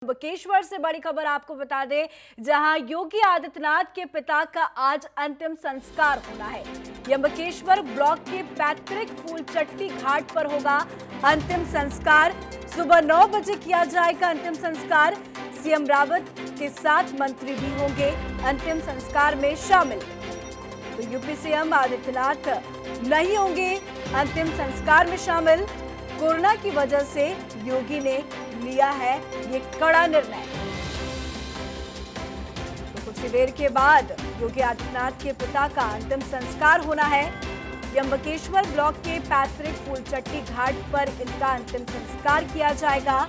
त्र्यंबकेश्वर से बड़ी खबर आपको बता दें, जहां योगी आदित्यनाथ के पिता का आज अंतिम संस्कार होना है। त्र्यंबकेश्वर ब्लॉक के पैतृक फूलचट्टी घाट पर होगा अंतिम संस्कार। सुबह 9 बजे किया जाएगा अंतिम संस्कार। सीएम रावत के साथ मंत्री भी होंगे अंतिम संस्कार में शामिल। तो यूपी सीएम आदित्यनाथ नहीं होंगे अंतिम संस्कार में शामिल। कोरोना की वजह से योगी ने लिया है ये कड़ा निर्णय। तो कुछ ही देर के बाद योगी आदित्यनाथ के पिता का अंतिम संस्कार होना है। त्र्यंबकेश्वर ब्लॉक के पैतृक फूलचट्टी घाट पर इनका अंतिम संस्कार किया जाएगा।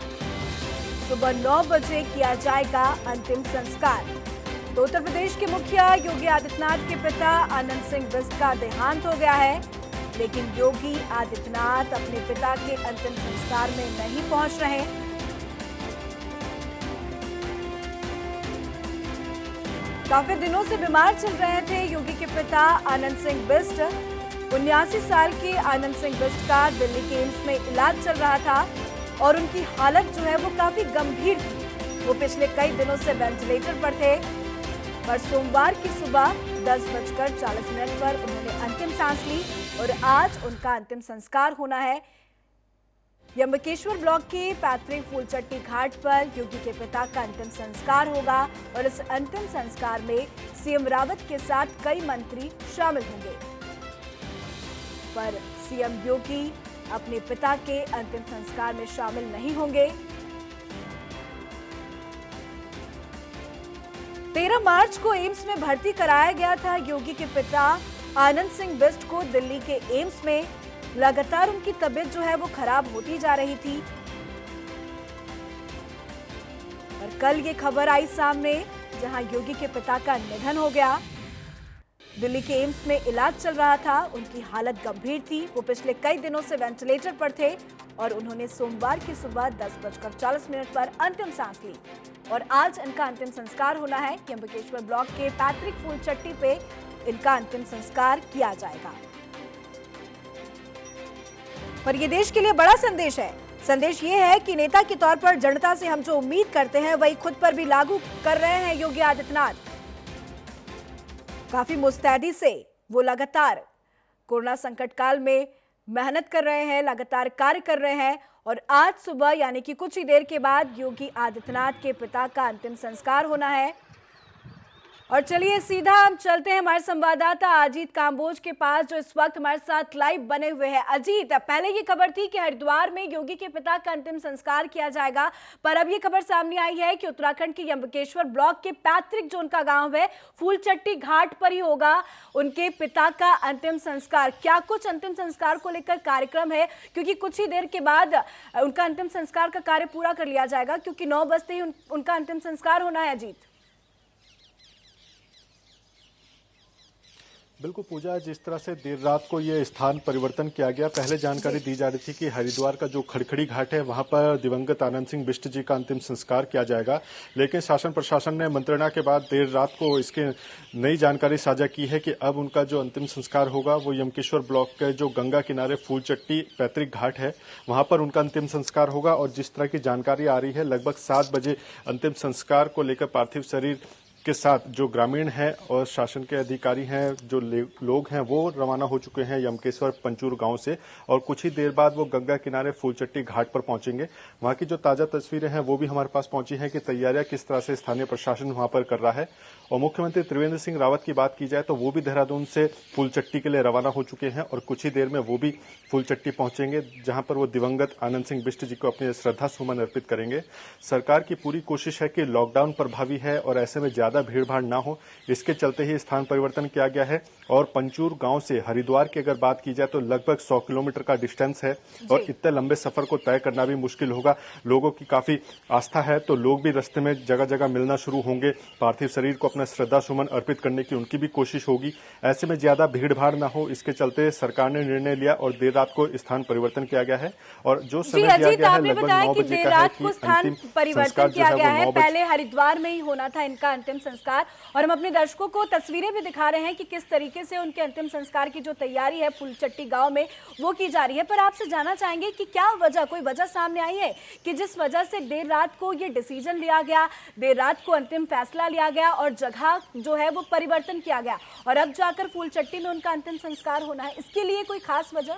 सुबह 9 बजे किया जाएगा अंतिम संस्कार। तो उत्तर प्रदेश के मुखिया योगी आदित्यनाथ के पिता आनंद सिंह बिष्ट का देहांत हो गया है, लेकिन योगी आदित्यनाथ अपने पिता के अंतिम संस्कार में नहीं पहुंच रहे। काफी दिनों से बीमार चल रहे थे योगी के पिता आनंद सिंह बिष्ट। 79 साल के आनंद सिंह बिष्ट का दिल्ली के एम्स में इलाज चल रहा था और उनकी हालत जो है वो काफी गंभीर थी। वो पिछले कई दिनों से वेंटिलेटर पर थे, पर सोमवार की सुबह 10:40 पर उन्होंने अंतिम सांस ली और आज उनका अंतिम संस्कार होना है। त्र्यंबकेश्वर ब्लॉक के पैतृक फूलचट्टी घाट पर योगी के पिता का अंतिम संस्कार होगा और इस अंतिम संस्कार में सीएम रावत के साथ कई मंत्री शामिल होंगे। पर सीएम योगी अपने पिता के अंतिम संस्कार में शामिल नहीं होंगे। 13 मार्च को एम्स में भर्ती कराया गया था योगी के पिता आनंद सिंह बिष्ट को। दिल्ली के एम्स में लगातार उनकी तबीयत जो है वो खराब होती जा रही थी और कल ये खबर आई सामने, जहां योगी के पिता का निधन हो गया। दिल्ली के एम्स में इलाज चल रहा था, उनकी हालत गंभीर थी। वो पिछले कई दिनों से वेंटिलेटर पर थे और उन्होंने सोमवार की सुबह 10:40 पर अंतिम सांस ली और आज इनका अंतिम संस्कार होना है। त्र्यंबकेश्वर ब्लॉक के पैतृक फूलचट्टी पे इनका अंतिम संस्कार किया जाएगा। पर यह देश के लिए बड़ा संदेश है। संदेश ये है कि नेता के तौर पर जनता से हम जो उम्मीद करते हैं वही खुद पर भी लागू कर रहे हैं योगी आदित्यनाथ। काफी मुस्तैदी से वो लगातार कोरोना संकट काल में मेहनत कर रहे हैं, लगातार कार्य कर रहे हैं और आज सुबह यानी कि कुछ ही देर के बाद योगी आदित्यनाथ के पिता का अंतिम संस्कार होना है। और चलिए सीधा हम चलते हैं हमारे संवाददाता अजीत कांबोज के पास, जो इस वक्त हमारे साथ लाइव बने हुए हैं। अजीत, पहले ये खबर थी कि हरिद्वार में योगी के पिता का अंतिम संस्कार किया जाएगा, पर अब ये खबर सामने आई है कि उत्तराखंड के त्र्यंबकेश्वर ब्लॉक के पैतृक जो उनका गांव है फूलचट्टी घाट पर ही होगा उनके पिता का अंतिम संस्कार। क्या कुछ अंतिम संस्कार को लेकर कार्यक्रम है? क्योंकि कुछ ही देर के बाद उनका अंतिम संस्कार का कार्य पूरा कर लिया जाएगा, क्योंकि 9 बजते ही उनका अंतिम संस्कार होना है। अजीत, बिल्कुल पूजा, जिस तरह से देर रात को ये स्थान परिवर्तन किया गया, पहले जानकारी दी जा रही थी कि हरिद्वार का जो खड़खड़ी घाट है वहां पर दिवंगत आनंद सिंह बिष्ट जी का अंतिम संस्कार किया जाएगा, लेकिन शासन प्रशासन ने मंत्रणा के बाद देर रात को इसके नई जानकारी साझा की है कि अब उनका जो अंतिम संस्कार होगा वो यमकेश्वर ब्लॉक के जो गंगा किनारे फूलचट्टी पैतृक घाट है वहां पर उनका अंतिम संस्कार होगा। और जिस तरह की जानकारी आ रही है, लगभग 7 बजे अंतिम संस्कार को लेकर पार्थिव शरीर के साथ जो ग्रामीण हैं और शासन के अधिकारी हैं, जो लोग हैं, वो रवाना हो चुके हैं यमकेश्वर पंचूर गांव से और कुछ ही देर बाद वो गंगा किनारे फूलचट्टी घाट पर पहुंचेंगे। वहां की जो ताजा तस्वीरें हैं वो भी हमारे पास पहुंची हैं कि तैयारियां किस तरह से स्थानीय प्रशासन वहां पर कर रहा है। और मुख्यमंत्री त्रिवेंद्र सिंह रावत की बात की जाए तो वो भी देहरादून से फूलचट्टी के लिए रवाना हो चुके हैं और कुछ ही देर में वो भी फूलचट्टी पहुंचेंगे, जहां पर वो दिवंगत आनंद सिंह बिष्ट जी को अपने श्रद्धा सुमन अर्पित करेंगे। सरकार की पूरी कोशिश है कि लॉकडाउन प्रभावी है और ऐसे में ज्यादा भीड़भाड़ ना हो, इसके चलते ही स्थान परिवर्तन किया गया है। और पंचूर गांव से हरिद्वार की अगर बात की जाए तो लगभग 100 किलोमीटर का डिस्टेंस है और इतने लंबे सफर को तय करना भी मुश्किल होगा। लोगों की काफी आस्था है तो लोग भी रास्ते में जगह जगह मिलना शुरू होंगे, पार्थिव शरीर को अपना श्रद्धा सुमन अर्पित करने की उनकी भी कोशिश होगी। ऐसे में ज्यादा भीड़भाड़ ना हो, इसके चलते सरकार ने निर्णय लिया और देर रात को स्थान परिवर्तन किया गया है। और जो समय दिया गया है लगभग 9 बजे का है कि स्थान परिवर्तन किया गया है। पहले हरिद्वार में ही होना था इनका अंतिम संस्कार और हम अपने दर्शकों को तस्वीरें भी दिखा रहे हैं कि किस तरीके तरीके से उनके अंतिम संस्कार की जो तैयारी है फूलचट्टी गांव में वो की जा रही है। पर आपसे जानना चाहेंगे कि क्या वजह, कोई वजह सामने आई है कि जिस वजह से देर रात को ये डिसीजन लिया गया, देर रात को अंतिम फैसला लिया गया और जगह जो है वो परिवर्तन किया गया और अब जाकर फूलचट्टी में उनका अंतिम संस्कार होना है, इसके लिए कोई खास वजह?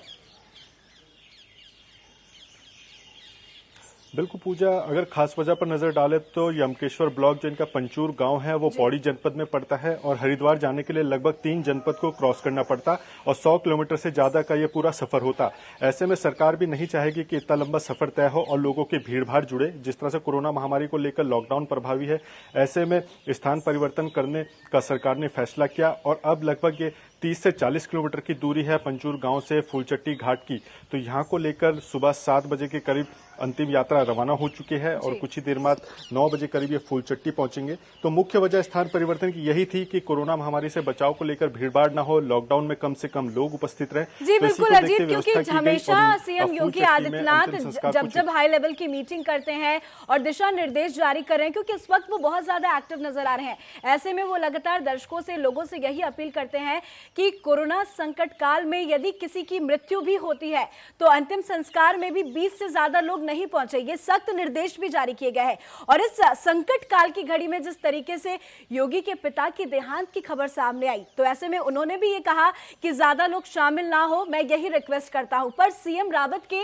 बिल्कुल पूजा, अगर खास वजह पर नजर डाले तो यमकेश्वर ब्लॉक जो इनका पंचूर गांव है वो पौड़ी जनपद में पड़ता है और हरिद्वार जाने के लिए लगभग 3 जनपद को क्रॉस करना पड़ता और 100 किलोमीटर से ज्यादा का ये पूरा सफर होता। ऐसे में सरकार भी नहीं चाहेगी कि इतना लंबा सफर तय हो और लोगों की भीड़भाड़ जुड़े। जिस तरह से कोरोना महामारी को लेकर लॉकडाउन प्रभावी है, ऐसे में स्थान परिवर्तन करने का सरकार ने फैसला किया और अब लगभग ये 30 से 40 किलोमीटर की दूरी है पंचूर गांव से फूलचट्टी घाट की। तो यहां को लेकर सुबह 7 बजे के करीब अंतिम यात्रा रवाना हो चुकी है और कुछ ही देर बाद 9 बजे करीब ये फूलचट्टी पहुंचेंगे। तो मुख्य वजह स्थान परिवर्तन की यही थी कि कोरोना महामारी से बचाव को लेकर भीड़भाड़ न हो, लॉकडाउन में कम से कम लोग उपस्थित रहे। जी बिल्कुल अजीत, क्योंकि हमेशा सीएम योगी आदित्यनाथ जब हाई लेवल की मीटिंग करते हैं और दिशा निर्देश जारी कर रहे हैं, क्योंकि इस वक्त वो बहुत ज्यादा एक्टिव नजर आ रहे हैं, ऐसे में वो लगातार दर्शकों से, लोगों से यही अपील करते हैं कि कोरोना संकट काल में यदि किसी की मृत्यु भी होती है तो अंतिम संस्कार में भी 20 से ज्यादा लोग नहीं पहुंचे। ये सख्त निर्देश भी जारी किए गए हैं और इस संकट काल की घड़ी में जिस तरीके से योगी के पिता की देहांत की खबर सामने आई, तो ऐसे में उन्होंने भी ये कहा कि ज्यादा लोग शामिल ना हो, मैं यही रिक्वेस्ट करता हूं। पर सीएम रावत के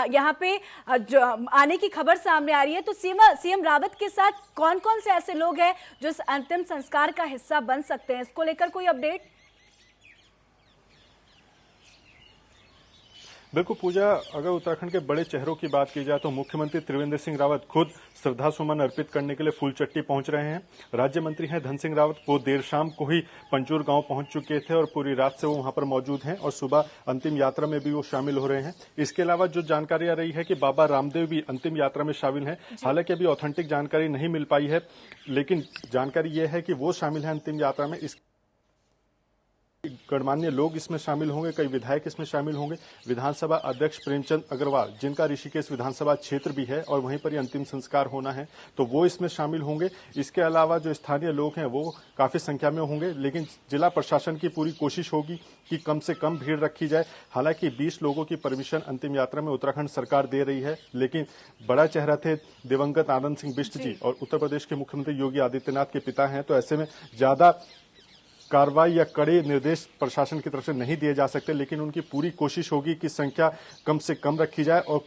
यहां पे आने की खबर सामने आ रही है, तो सीएम रावत के साथ कौन कौन से ऐसे लोग हैं जो इस अंतिम संस्कार का हिस्सा बन सकते हैं, इसको लेकर कोई अपडेट? बिल्कुल पूजा, अगर उत्तराखंड के बड़े चेहरों की बात की जाए तो मुख्यमंत्री त्रिवेंद्र सिंह रावत खुद श्रद्धा सुमन अर्पित करने के लिए फूलचट्टी पहुंच रहे हैं। राज्य मंत्री हैं धन सिंह रावत, वो देर शाम को ही पंचूर गांव पहुंच चुके थे और पूरी रात से वो वहां पर मौजूद हैं और सुबह अंतिम यात्रा में भी वो शामिल हो रहे हैं। इसके अलावा जो जानकारी आ रही है कि बाबा रामदेव भी अंतिम यात्रा में शामिल हैं। हालांकि अभी ऑथेंटिक जानकारी नहीं मिल पाई है, लेकिन जानकारी ये है कि वो शामिल है अंतिम यात्रा में। गणमान्य लोग इसमें शामिल होंगे, कई विधायक इसमें शामिल होंगे। विधानसभा अध्यक्ष प्रेमचंद अग्रवाल, जिनका ऋषिकेश विधानसभा क्षेत्र भी है और वहीं पर ही अंतिम संस्कार होना है, तो वो इसमें शामिल होंगे। इसके अलावा जो स्थानीय लोग हैं वो काफी संख्या में होंगे, लेकिन जिला प्रशासन की पूरी कोशिश होगी कि कम से कम भीड़ रखी जाए। हालांकि 20 लोगों की परमिशन अंतिम यात्रा में उत्तराखंड सरकार दे रही है, लेकिन बड़ा चेहरा थे दिवंगत आनंद सिंह बिष्ट जी और उत्तर प्रदेश के मुख्यमंत्री योगी आदित्यनाथ के पिता हैं, तो ऐसे में ज्यादा कार्रवाई या कड़े निर्देश प्रशासन की तरफ से नहीं दिए जा सकते, लेकिन उनकी पूरी कोशिश होगी कि संख्या कम से कम रखी जाए और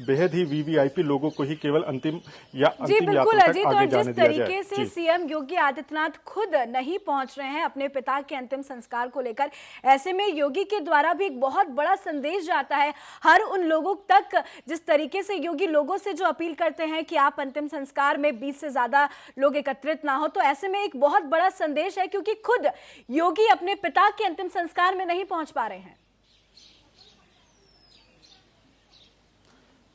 बेहद ही वीवीआईपी लोगों को ही केवल अंतिम यात्रा तक आगे जाने दिया जाए। जिस तरीके से सीएम योगी आदित्यनाथ खुद नहीं पहुंच रहे हैं अपने पिता के अंतिम संस्कार को लेकर, ऐसे में योगी के द्वारा भी एक बहुत बड़ा संदेश जाता है हर उन लोगों तक। जिस तरीके से योगी लोगों से जो अपील करते हैं कि आप अंतिम संस्कार में 20 से ज्यादा लोग एकत्रित ना हो, तो ऐसे में एक बहुत बड़ा संदेश है, क्योंकि खुद योगी अपने पिता के अंतिम संस्कार में नहीं पहुंच पा रहे हैं।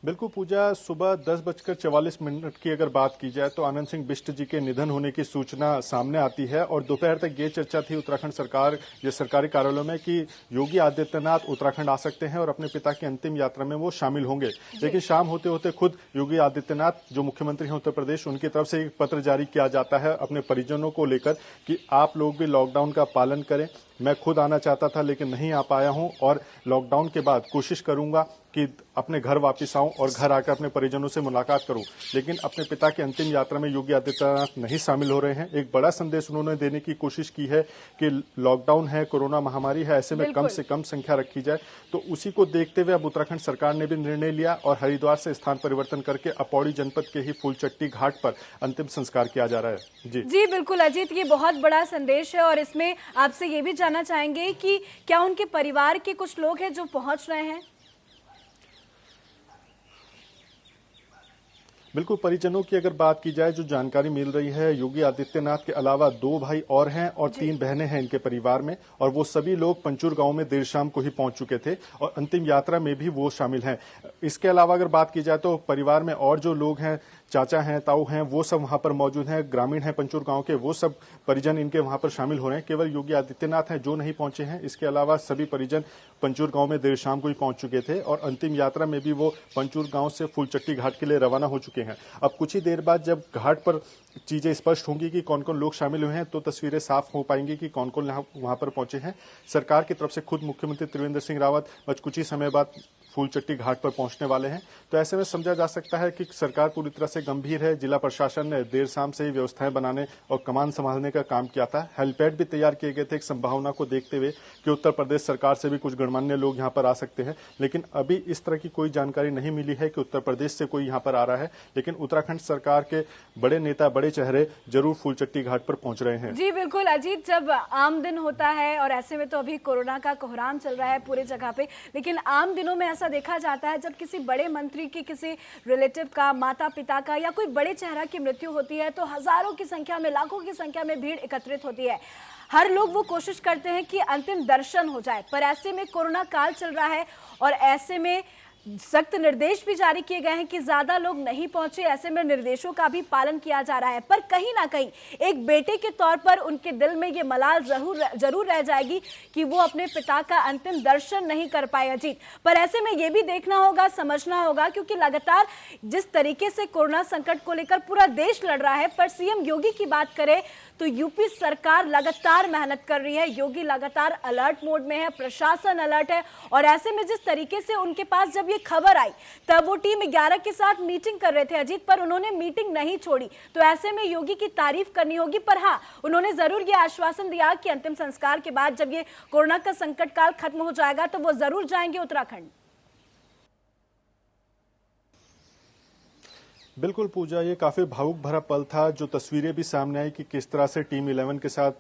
बिल्कुल पूजा, सुबह 10:44 की अगर बात की जाए तो आनंद सिंह बिष्ट जी के निधन होने की सूचना सामने आती है और दोपहर तक ये चर्चा थी उत्तराखंड सरकार या सरकारी कार्यालयों में कि योगी आदित्यनाथ उत्तराखंड आ सकते हैं और अपने पिता की अंतिम यात्रा में वो शामिल होंगे। लेकिन शाम होते होते खुद योगी आदित्यनाथ जो मुख्यमंत्री हैं उत्तर प्रदेश, उनकी तरफ से एक पत्र जारी किया जाता है अपने परिजनों को लेकर कि आप लोग भी लॉकडाउन का पालन करें। मैं खुद आना चाहता था लेकिन नहीं आ पाया हूं और लॉकडाउन के बाद कोशिश करूंगा कि अपने घर वापस आऊं और घर आकर अपने परिजनों से मुलाकात करूं। लेकिन अपने पिता की अंतिम यात्रा में योगी आदित्यनाथ नहीं शामिल हो रहे हैं। एक बड़ा संदेश उन्होंने देने की कोशिश की है कि लॉकडाउन है, कोरोना महामारी है, ऐसे में कम से कम संख्या रखी जाए। तो उसी को देखते हुए अब उत्तराखंड सरकार ने भी निर्णय लिया और हरिद्वार से स्थान परिवर्तन करके अब पौड़ी जनपद के ही फूलचट्टी घाट पर अंतिम संस्कार किया जा रहा है। जी बिल्कुल अजीत, ये बहुत बड़ा संदेश है और इसमें आपसे ये भी जानना चाहेंगे कि क्या उनके परिवार के कुछ लोग हैं जो पहुंच रहे हैं? बिल्कुल, परिजनों की अगर बात की जाए, जो जानकारी मिल रही है, योगी आदित्यनाथ के अलावा 2 भाई और हैं और 3 बहनें हैं इनके परिवार में और वो सभी लोग पंचूर गांव में देर शाम को ही पहुंच चुके थे और अंतिम यात्रा में भी वो शामिल हैं। इसके अलावा अगर बात की जाए तो परिवार में और जो लोग हैं, चाचा हैं, ताऊ हैं, वो सब वहां पर मौजूद हैं। ग्रामीण हैं पंचूर गांव के, वो सब परिजन इनके वहां पर शामिल हो रहे हैं। केवल योगी आदित्यनाथ हैं जो नहीं पहुंचे हैं। इसके अलावा सभी परिजन पंचूर गांव में देर शाम को ही पहुंच चुके थे और अंतिम यात्रा में भी वो पंचूर गांव से फूलचट्टी घाट के लिए रवाना हो चुके हैं। अब कुछ ही देर बाद जब घाट पर चीजें स्पष्ट होंगी कि कौन कौन लोग शामिल हुए हैं तो तस्वीरें साफ हो पाएंगी कि कौन कौन वहां पर पहुंचे हैं। सरकार की तरफ से खुद मुख्यमंत्री त्रिवेंद्र सिंह रावत बस कुछ ही समय बाद फूलचट्टी घाट पर पहुंचने वाले हैं। तो ऐसे में समझा जा सकता है कि सरकार पूरी तरह से गंभीर है। जिला प्रशासन ने देर शाम से ही व्यवस्थाएं बनाने और कमान संभालने का काम किया था। हेलीपैड भी तैयार किए गए थे एक संभावना को देखते हुए कि उत्तर प्रदेश सरकार से भी कुछ गणमान्य लोग यहां पर आ सकते हैं, लेकिन अभी इस तरह की कोई जानकारी नहीं मिली है कि उत्तर प्रदेश से कोई यहां पर आ रहा है। लेकिन उत्तराखंड सरकार के बड़े नेता, बड़े चेहरे जरूर फूलचट्टी घाट पर पहुंच रहे हैं। जी बिल्कुल अजीत, जब आम दिन होता है और ऐसे में तो अभी कोरोना का कोहराम चल रहा है पूरी जगह पे, लेकिन आम दिनों में ऐसा देखा जाता है जब किसी बड़े मंत्री की, किसी रिलेटिव का, माता पिता का या कोई बड़े चेहरा की मृत्यु होती है तो हजारों की संख्या में, लाखों की संख्या में भीड़ एकत्रित होती है। हर लोग वो कोशिश करते हैं कि अंतिम दर्शन हो जाए, पर ऐसे में कोरोना काल चल रहा है और ऐसे में सख्त निर्देश भी जारी किए गए हैं कि ज्यादा लोग नहीं पहुंचे। ऐसे में निर्देशों का भी पालन किया जा रहा है, पर कहीं ना कहीं एक बेटे के तौर पर उनके दिल में ये मलाल जरूर रह जाएगी कि वो अपने पिता का अंतिम दर्शन नहीं कर पाए अजीत। पर ऐसे में ये भी देखना होगा, समझना होगा, क्योंकि लगातार जिस तरीके से कोरोना संकट को लेकर पूरा देश लड़ रहा है, पर सीएम योगी की बात करें तो यूपी सरकार लगातार मेहनत कर रही है। योगी लगातार अलर्ट मोड में है, प्रशासन अलर्ट है, और ऐसे में जिस तरीके से उनके पास जब ये खबर आई तब वो टीम 11 के साथ मीटिंग कर रहे थे अजीत, पर उन्होंने मीटिंग नहीं छोड़ी। तो ऐसे में योगी की तारीफ करनी होगी, पर हाँ, उन्होंने जरूर ये आश्वासन दिया कि अंतिम संस्कार के बाद जब ये कोरोना का संकट काल खत्म हो जाएगा तो वो जरूर जाएंगे उत्तराखंड। बिल्कुल पूजा, ये काफी भावुक भरा पल था। जो तस्वीरें भी सामने आई कि किस तरह से टीम 11 के साथ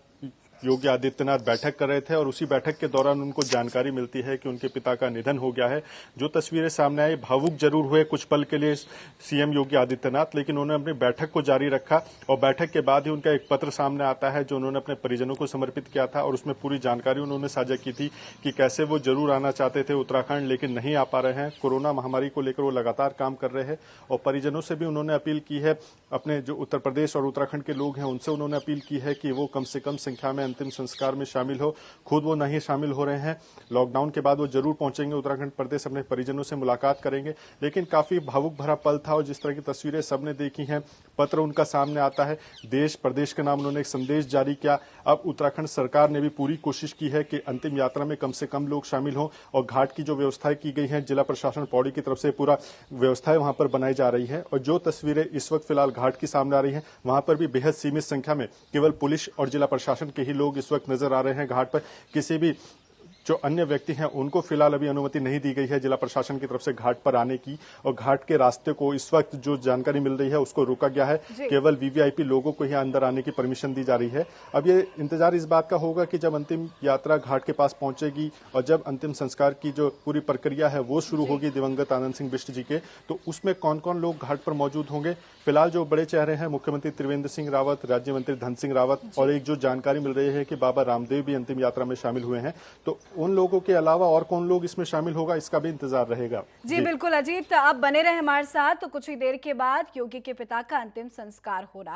योगी आदित्यनाथ बैठक कर रहे थे और उसी बैठक के दौरान उनको जानकारी मिलती है कि उनके पिता का निधन हो गया है। जो तस्वीरें सामने आई, भावुक जरूर हुए कुछ पल के लिए सीएम योगी आदित्यनाथ, लेकिन उन्होंने अपनी बैठक को जारी रखा और बैठक के बाद ही उनका एक पत्र सामने आता है जो उन्होंने अपने परिजनों को समर्पित किया था और उसमें पूरी जानकारी उन्होंने साझा की थी कि कैसे वो जरूर आना चाहते थे उत्तराखंड, लेकिन नहीं आ पा रहे हैं। कोरोना महामारी को लेकर वो लगातार काम कर रहे हैं और परिजनों से भी उन्होंने अपील की है, अपने जो उत्तर प्रदेश और उत्तराखंड के लोग हैं उनसे उन्होंने अपील की है कि वो कम से कम संख्या में अंतिम संस्कार में शामिल हो। खुद वो नहीं शामिल हो रहे हैं। लॉकडाउन के बाद वो जरूर पहुंचेंगे उत्तराखंड प्रदेश, अपने परिजनों से मुलाकात करेंगे। लेकिन काफी भावुक भरा पल था और जिस तरह की तस्वीरें सबने देखी हैं, पत्र उनका सामने आता है, देश प्रदेश के नाम उन्होंने एक संदेश जारी किया। अब उत्तराखंड सरकार ने भी पूरी कोशिश की है कि अंतिम यात्रा में कम से कम लोग शामिल हों और घाट की जो व्यवस्थाएं की गई हैं, जिला प्रशासन पौड़ी की तरफ से पूरा व्यवस्थाएं वहां पर बनाई जा रही है। और जो तस्वीरें इस वक्त फिलहाल घाट की सामने आ रही हैं, वहां पर भी बेहद सीमित संख्या में केवल पुलिस और जिला प्रशासन के ही लोग इस वक्त नजर आ रहे हैं घाट पर। किसी भी जो अन्य व्यक्ति हैं उनको फिलहाल अभी अनुमति नहीं दी गई है जिला प्रशासन की तरफ से घाट पर आने की, और घाट के रास्ते को इस वक्त जो जानकारी मिल रही है उसको रोका गया है। केवल वीवीआईपी लोगों को ही अंदर आने की परमिशन दी जा रही है। अब ये इंतजार इस बात का होगा कि जब अंतिम यात्रा घाट के पास पहुंचेगी और जब अंतिम संस्कार की जो पूरी प्रक्रिया है वो शुरू होगी दिवंगत आनंद सिंह बिष्ट जी के, तो उसमें कौन कौन लोग घाट पर मौजूद होंगे। फिलहाल जो बड़े चेहरे हैं, मुख्यमंत्री त्रिवेंद्र सिंह रावत, राज्य मंत्री धन सिंह रावत, और एक जो जानकारी मिल रही है कि बाबा रामदेव भी अंतिम यात्रा में शामिल हुए हैं, तो उन लोगों के अलावा और कौन लोग इसमें शामिल होगा इसका भी इंतजार रहेगा। जी बिल्कुल अजीत, आप बने रहे हमारे साथ। तो कुछ ही देर के बाद योगी के पिता का अंतिम संस्कार हो रहा है।